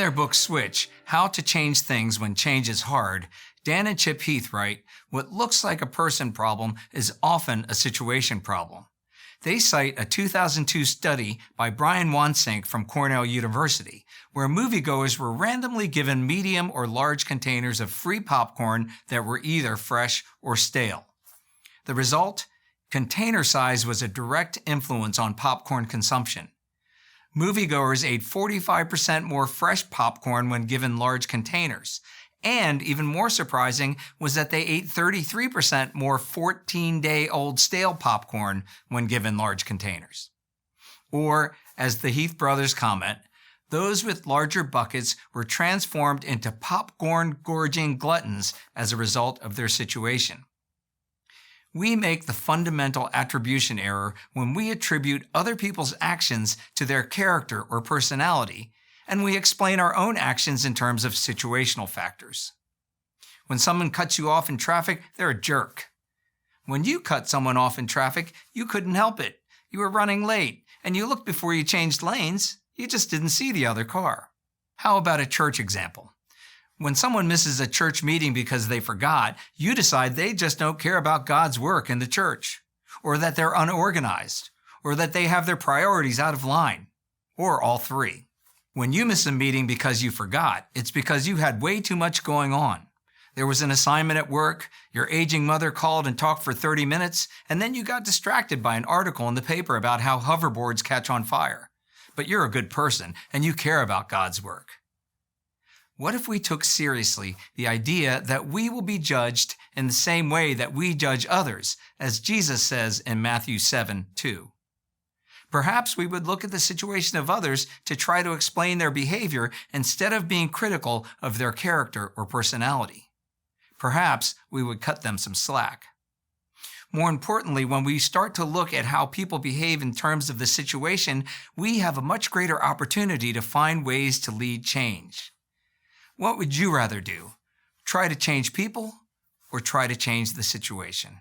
their book Switch, How to Change Things When Change is Hard, Dan and Chip Heath write, "What looks like a person problem is often a situation problem." They cite a 2002 study by Brian Wansink from Cornell University, where moviegoers were randomly given medium or large containers of free popcorn that were either fresh or stale. The result? Container size was a direct influence on popcorn consumption. Moviegoers ate 45% more fresh popcorn when given large containers. And even more surprising was that they ate 33% more 14-day-old stale popcorn when given large containers. Or, as the Heath brothers comment, those with larger buckets were transformed into popcorn-gorging gluttons as a result of their situation. We make the fundamental attribution error when we attribute other people's actions to their character or personality, and we explain our own actions in terms of situational factors. When someone cuts you off in traffic, they're a jerk. When you cut someone off in traffic, you couldn't help it. You were running late, and you looked before you changed lanes. You just didn't see the other car. How about a church example? When someone misses a church meeting because they forgot, you decide they just don't care about God's work in the church, or that they're unorganized, or that they have their priorities out of line, or all three. When you miss a meeting because you forgot, it's because you had way too much going on. There was an assignment at work, your aging mother called and talked for 30 minutes, and then you got distracted by an article in the paper about how hoverboards catch on fire. But you're a good person, and you care about God's work. What if we took seriously the idea that we will be judged in the same way that we judge others, as Jesus says in Matthew 7:2? Perhaps we would look at the situation of others to try to explain their behavior instead of being critical of their character or personality. Perhaps we would cut them some slack. More importantly, when we start to look at how people behave in terms of the situation, we have a much greater opportunity to find ways to lead change. What would you rather do? Try to change people or try to change the situation?